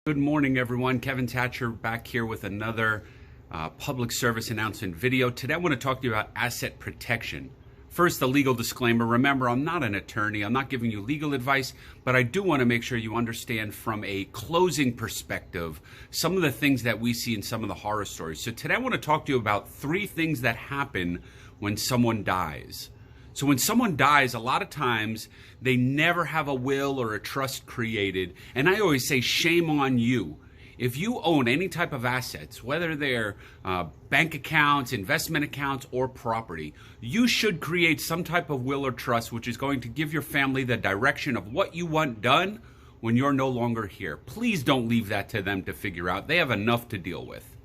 Good morning, everyone. Kevin Thatcher back here with another public service announcement video. Today I want to talk to you about asset protection. First, the legal disclaimer. Remember, I'm not an attorney. I'm not giving you legal advice, but I do want to make sure you understand from a closing perspective some of the things that we see in some of the horror stories. So today I want to talk to you about 3 things that happen when someone dies. So when someone dies, a lot of times they never have a will or a trust created. And I always say, shame on you. If you own any type of assets, whether they're bank accounts, investment accounts, or property, you should create some type of will or trust, which is going to give your family the direction of what you want done when you're no longer here. Please don't leave that to them to figure out. They have enough to deal with.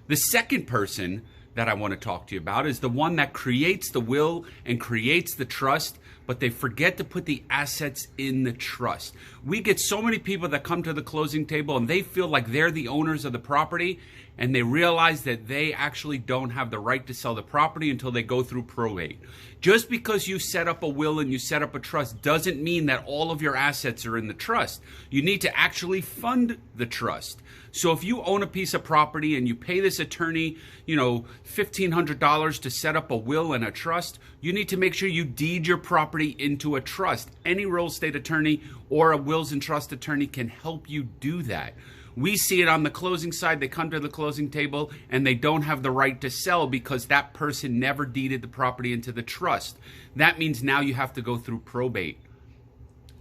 The second person that I want to talk to you about is the one that creates the will and creates the trust, but they forget to put the assets in the trust. We get so many people that come to the closing table and they feel like they're the owners of the property, and they realize that they actually don't have the right to sell the property until they go through probate. Just because you set up a will and you set up a trust doesn't mean that all of your assets are in the trust. You need to actually fund the trust. So if you own a piece of property and you pay this attorney, $1,500 to set up a will and a trust, you need to make sure you deed your property into a trust. Any real estate attorney or a wills and trust attorney can help you do that. We see it on the closing side. They come to the closing table and they don't have the right to sell because that person never deeded the property into the trust. That means now you have to go through probate.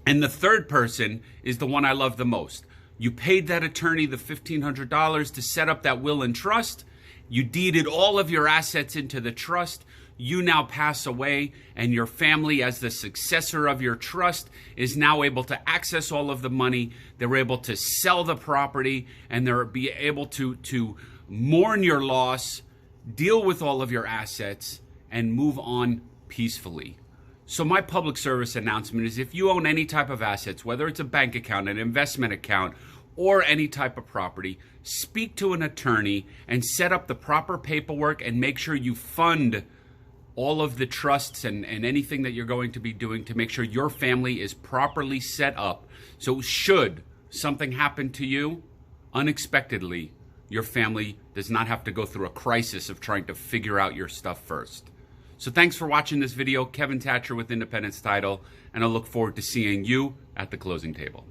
And the third person is the one I love the most. You paid that attorney the $1,500 to set up that will and trust. You deeded all of your assets into the trust. You now pass away, and your family, as the successor of your trust, is now able to access all of the money. They're able to sell the property, and they're be able to mourn your loss, deal with all of your assets, and move on peacefully. So my public service announcement is, if you own any type of assets, whether it's a bank account, an investment account, or any type of property, speak to an attorney and set up the proper paperwork and make sure you fund all of the trusts and anything that you're going to be doing to make sure your family is properly set up. So should something happen to you unexpectedly, your family does not have to go through a crisis of trying to figure out your stuff first. So thanks for watching this video. Kevin Thatcher with Independence Title, and I look forward to seeing you at the closing table.